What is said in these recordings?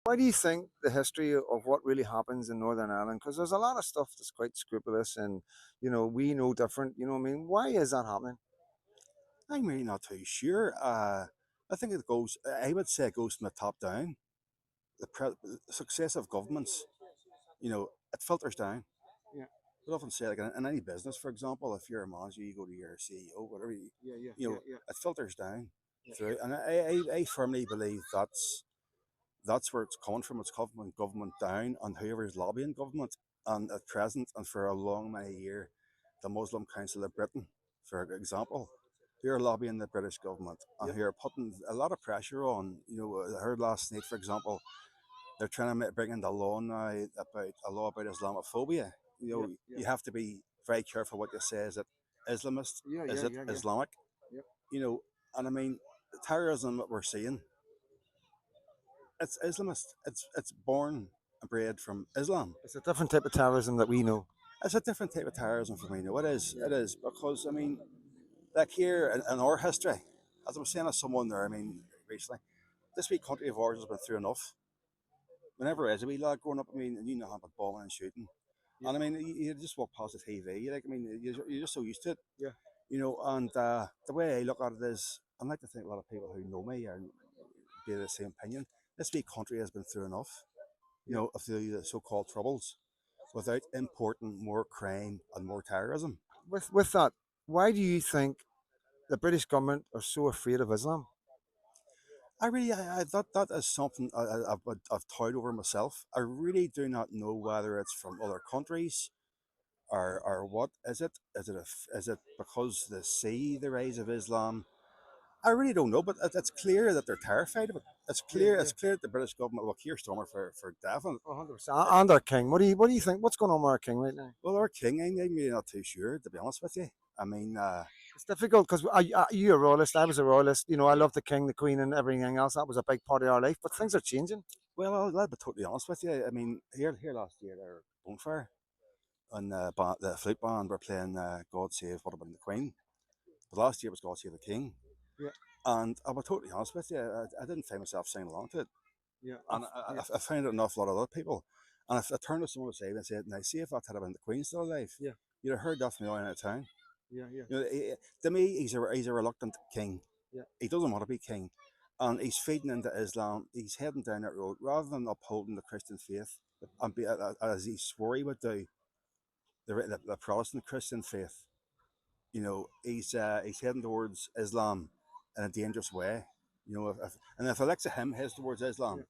Why do you think the history of what really happens in Northern Ireland? Because there's a lot of stuff that's quite scrupulous, and we know different. You know what I mean? Why is that happening? I'm really not too sure. I think it goes. I would say it goes from the top down. The successive governments, it filters down. Yeah, We often say, like in any business, for example, if you're a manager, you go to your CEO, whatever. yeah, yeah, yeah, yeah, It filters down yeah, through, and I firmly believe that's where it's coming from. It's coming from government down, and whoever's lobbying government, and at present and for a long many year, the Muslim Council of Britain, for example, who are lobbying the British government yeah, and who are putting a lot of pressure on. I heard last night, for example, they're trying to bring in the law now about a law about Islamophobia. yeah, yeah, You have to be very careful what you say. Is it Islamist? yeah, Is yeah, it yeah, yeah, Islamic? yeah. You know, and I mean, the terrorism that we're seeing, it's Islamist. It's born and bred from Islam. It's a different type of terrorism that we know. It's a different type of terrorism for me. No, it is. Yeah, It is because I mean, like here in our history, as I was saying to someone there, I mean, recently, this wee country of ours has been through enough. Whenever as a wee lad growing up, I mean, you know, having bombing and shooting, yeah, and I mean, you just walk past the TV, like I mean, you're just so used to it, yeah. And the way I look at it is, I like to think a lot of people who know me are be of the same opinion. This wee country has been through enough, Yeah. of the so-called troubles, without importing more crime and more terrorism. With that, why do you think the British government are so afraid of Islam? That is something I've toyed over myself. I really do not know whether it's from other countries or what is it? Is it because they see the rise of Islam? I really don't know, but it's clear that they're terrified of it. It's Yeah, clear. yeah. It's clear that the British government, well, Keir Starmer for definite. 100%. And our king. What do you think? What's going on with our king right now? Well, our king, I'm really not too sure, to be honest with you. I mean, It's difficult because you're a royalist. I was a royalist. I love the king, the queen, and everything else. That was a big part of our life. But things are changing. well, I'll be totally honest with you. I mean, here last year, there bonfire and the flute band were playing "God Save What About the Queen." But last year was "God Save the King," Yeah, and I'll be totally honest with you. I didn't find myself singing along to it, yeah, and yeah, I found it an awful lot of other people. And if I turned to someone beside me and said, "Now, see if that had been the Queen still alive," yeah, you'd have heard that from the line out of town. yeah, yeah, To me, he's a reluctant king. yeah, He doesn't want to be king, and he's feeding into Islam. He's heading down that road rather than upholding the Christian faith and be as he swore he would do the Protestant Christian faith. He's heading towards Islam in a dangerous way. And if Alexa him heads towards yeah, Islam,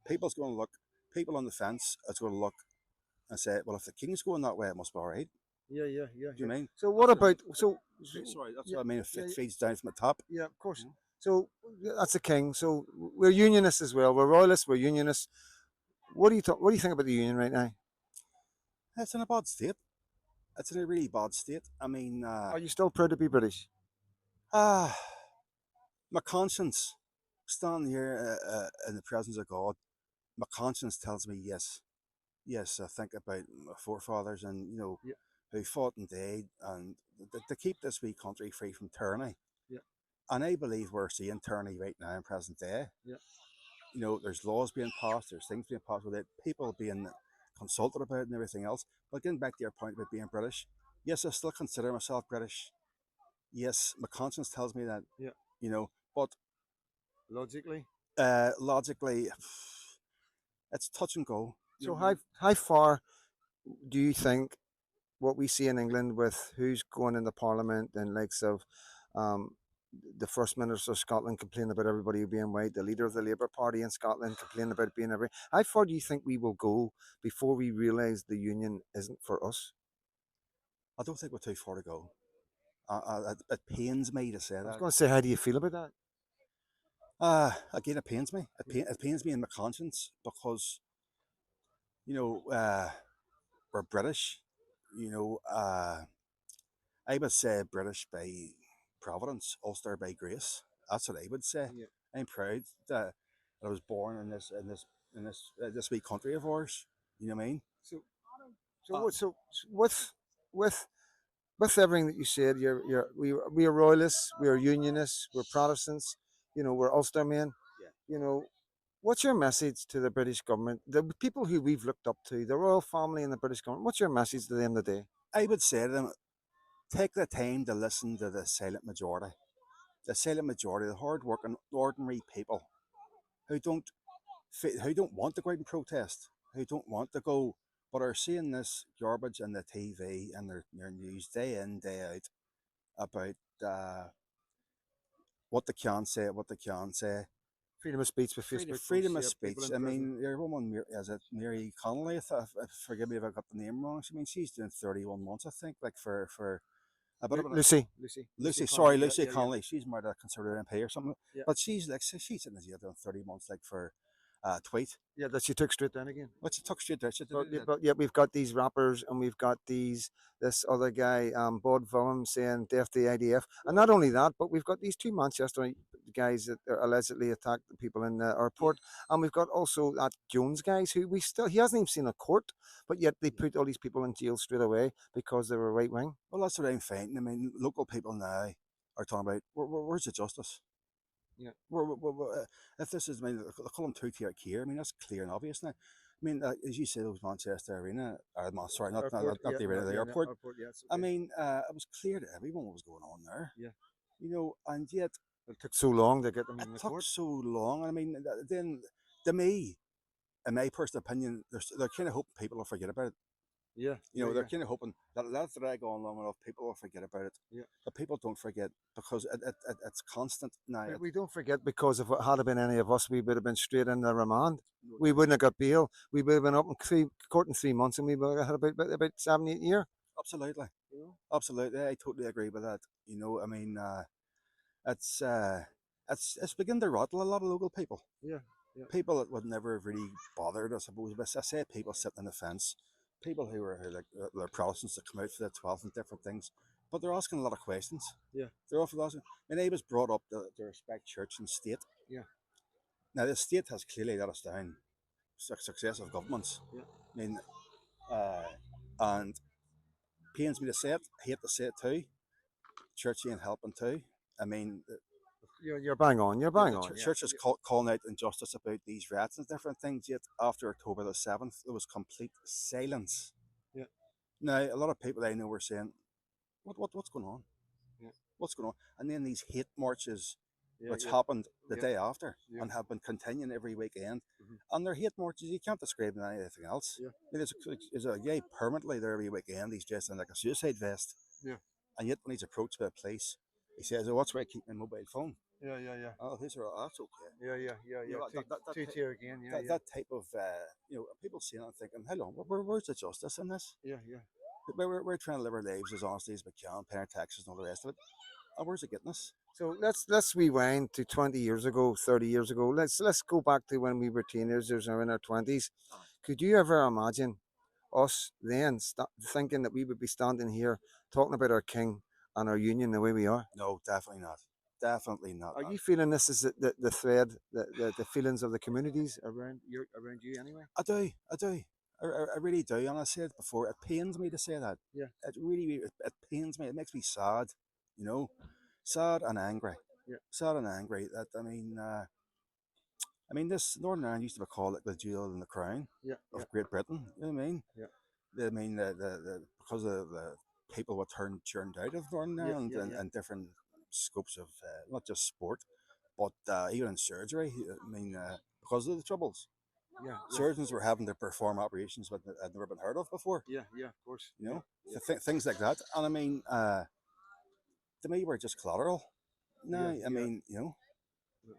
people's going to look. People on the fence is going to look and say, "Well, if the king's going that way, it must be all right." yeah, yeah, yeah, Do you yeah. mean? So what That's what I about mean. Sorry, that's yeah, what I mean. yeah, It feeds down from the top. yeah, of course. You know? So that's the king. So we're unionists as well. We're royalists. We're unionists. What do you think about the union right now? It's in a bad state. It's in a really bad state. I mean, Are you still proud to be British? ah, my conscience, standing here in the presence of God, my conscience tells me yes. Yes, I think about my forefathers and, Yeah, who fought and died and to keep this wee country free from tyranny. yeah, And I believe we're seeing tyranny right now in present day. yeah, There's laws being passed, there's things being passed with it, people being consulted about it and everything else. But getting back to your point about being British, yes, I still consider myself British. Yes, my conscience tells me that, yeah. but Logically. logically, it's touch and go. You know So what I mean? how far do you think what we see in England with who's going in the Parliament and likes of um, the First Minister of Scotland complaining about everybody being white, the leader of the Labour Party in Scotland complaining about it being every. How far do you think we will go before we realise the union isn't for us? I don't think we're too far to go. It pains me to say I was that. going to say, how do you feel about that? Again, it pains me. Yeah, It pains me in my conscience because you know uh, we're British. You know, I would say British by providence, Ulster by grace. That's what I would say. yeah. I'm proud that I was born in this wee country of ours. You know what I mean? So, so Uh, what? So with with everything that you said, we are royalists, we are unionists, we're Protestants. We're Ulstermen. yeah. You know, What's your message to the British government, the people who we've looked up to, the royal family and the British government? What's your message to them today? I would say to them, take the time to listen to the silent majority, the hard-working, ordinary people who don't want to go out and protest, who don't want to go, but are seeing this garbage on the TV and their news day in day out about what they can say, what they can't say. Freedom of speech with Facebook Freedom posts, of yeah, people speech. in I prison. mean, your woman, is it Mary Connolly? Forgive me if I got the name wrong. I mean, she's doing 31 months, I think, like for a bit of an Lucy Sorry, Connolly, yeah, Lucy yeah, yeah, Connolly. She's married a Conservative MP or something. yeah. But she's like, she's in the jail doing 30 months, like for a tweet, Yeah, that she took straight down again. which she took straight there. She did But, it. but yet we've got these rappers and we've got this other guy, Bod Villum, saying death to the IDF. And not only that, but we've got these two Manchester guys that allegedly attacked the people in the Yeah, airport. And we've got also that Jones guys who he hasn't even seen a court, but yet they yeah. put all these people in jail straight away because they were right wing. Well, that's what I'm finding. I mean, local people now are talking about where's the justice? Yeah. If this is, I mean, they call them two-tier care. I mean, that's clear and obvious now. I mean, as you say, those Manchester Arena, sorry, Airport, not yeah, the no, arena, the yeah, no, airport. airport, yeah, it's I okay. mean, it was clear to everyone what was going on there, Yeah. and yet It took so long to get them it in the took court. so long. I mean, then to me, in my personal opinion, they're kind of hoping people will forget about it. Yeah, yeah, They're yeah, kind of hoping that let it drag on long enough, people will forget about it. yeah. But people don't forget because it's constant now. We don't forget because if it had been any of us, we would have been straight in the remand. No We doubt. wouldn't have got bail. We would have been up in court in 3 months, and we would have had about 7 8 years. Absolutely. You know? Absolutely, I totally agree with that. I mean, it's it's beginning to rattle a lot of local people. Yeah, yeah, People that would never have really bothered, I suppose. But I say people sitting on the fence, people who like they're Protestants that come out for the 12th and different things, but they're asking a lot of questions. yeah, They're often asking. I mean, I was brought up to respect church and state. yeah, Now, the state has clearly let us down. Successive governments. yeah. I mean, uh, and pains me to say it. I hate to say it too. Church ain't helping too. I mean, You're bang on. You're bang the on. Yeah, church is calling out injustice about these rats and different things. Yet after October the 7th, there was complete silence. yeah, Now, a lot of people I know were saying, what's going on? yeah, What's going on? And then these hate marches, yeah, which yeah, happened the yeah, day after yeah, and have been continuing every weekend. mhm, And they're hate marches, you can't describe them as anything else. yeah, I mean, there's a guy permanently there every weekend. He's dressed in like a suicide vest. yeah, And yet, when he's approached by the police, he says, "Oh, what's where I keep my mobile phone?" yeah, yeah, yeah, Oh, these are that's okay. yeah, yeah, yeah, You yeah. know Two tier again. Yeah, that, yeah, that type of people seeing it and thinking, "Hold on, where's the justice in this? yeah, yeah. We're trying to live our lives as honestly as we can, pay our taxes and all the rest of it. And where's it getting us?" So let's rewind to 20 years ago, 30 years ago. Let's go back to when we were teenagers or in our 20s. Could you ever imagine us then thinking that we would be standing here talking about our king and our union the way we are? No, definitely not. Definitely not. Are you feeling this is the thread, the feelings of the communities around you anyway? I do. I do. I really do. And I said it before, it pains me to say that. Yeah, It really it pains me. It makes me sad, you know, sad and angry. yeah, Sad and angry that I mean, this Northern Ireland used to be called like the jewel in the crown yeah, yeah, of Great Britain. You know what I mean? yeah, I mean, because of the people were churned out of Northern yeah, Ireland yeah, yeah, and different scopes of not just sport, but even in surgery. I mean, because of the troubles, yeah, yeah, surgeons were having to perform operations that had never been heard of before. yeah, yeah. Of course. You Yeah, know, yeah, things like that. And I mean, to me, we're just collateral. yeah, No, I yeah. mean,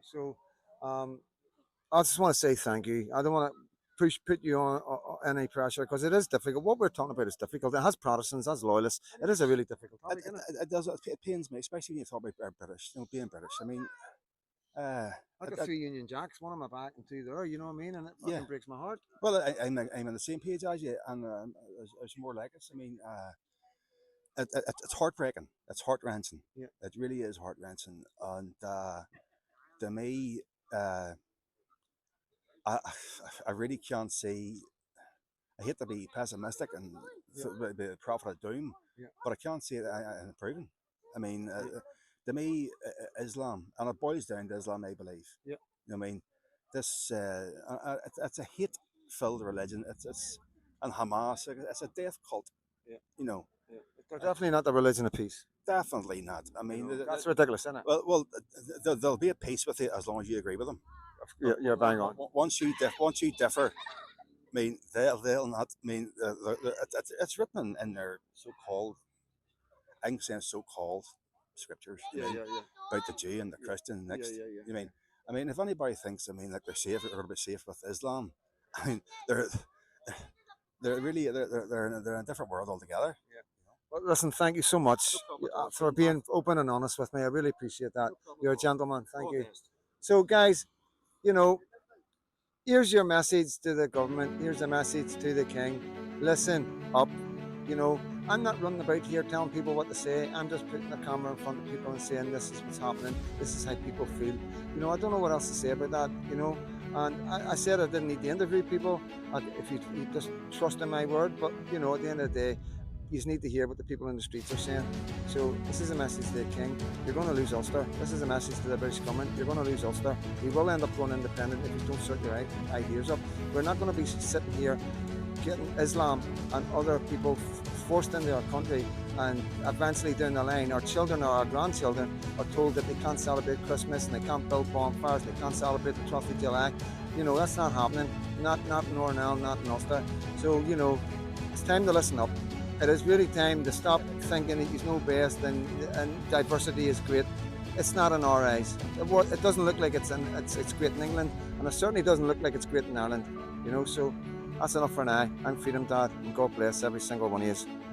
So, I just want to say thank you. I don't want to put you on any pressure because it is difficult. What we're talking about is difficult. It has Protestants, has loyalists. It is a really difficult it, topic, isn't it? it does. It pains me, especially when you talk about British. Being British. I mean, uh, I it, got it, three Union Jacks, one on my back and two there. You know what I mean? And it yeah. fucking breaks my heart. Well, I'm on the same page as you, and there's more like us. I mean, it's heartbreaking. It's heart wrenching. Yeah, It really is heart wrenching. And to me, uh, I I really can't see. I hate to be pessimistic and yeah, be the prophet of doom, yeah, but I can't see it improving. I mean, yeah, to me, Islam, and it boils down to Islam, I believe. yeah, You know what I mean? this it's a hate-filled religion. It's and Hamas. It's a death cult. Yeah, You know, yeah. They're uh, definitely not the religion of peace. definitely not. I You mean, know, that's ridiculous, isn't it? well, they'll be at peace with you as long as you agree with them. But You're bang on. once you differ, I mean, they'll not. I mean, it's written in their so-called, I'm saying so-called scriptures. I Yeah, mean, yeah, yeah, about the Jew and the yeah, Christian yeah, next. yeah, yeah. You mean, I mean, if anybody thinks, I mean, like they're going to be safe with Islam, I mean, they're they're really they're in a different world altogether. Yeah. Well, listen, thank you so much for being open and honest with me. I really appreciate that. You're a gentleman. Thank you. So, guys, you know, here's your message to the government. Here's a message to the king. Listen up. You know, I'm not running about here telling people what to say. I'm just putting the camera in front of people and saying this is what's happening. This is how people feel. You know, I don't know what else to say about that. You know, and I said I didn't need to interview people. If you just trust in my word, but you know, at the end of the day, you need to hear what the people in the streets are saying. So this is a message to the king. You're going to lose Ulster. This is a message to the British government. You're going to lose Ulster. We will end up going independent if you don't sort your ideas up. We're not going to be sitting here getting Islam and other people forced into our country, and eventually down the line our children or our grandchildren are told that they can't celebrate Christmas and they can't build bonfires, they can't celebrate the 12th of July. You know, that's not happening. Not in Nornell, not in Ulster. So, you know, it's time to listen up. It is really time to stop thinking that he's no best and diversity is great. It's not in our eyes. It doesn't look like it's great in England, and it certainly doesn't look like it's great in Ireland. You know, so that's enough for now. I'm Freedom Dad, and God bless every single one of you.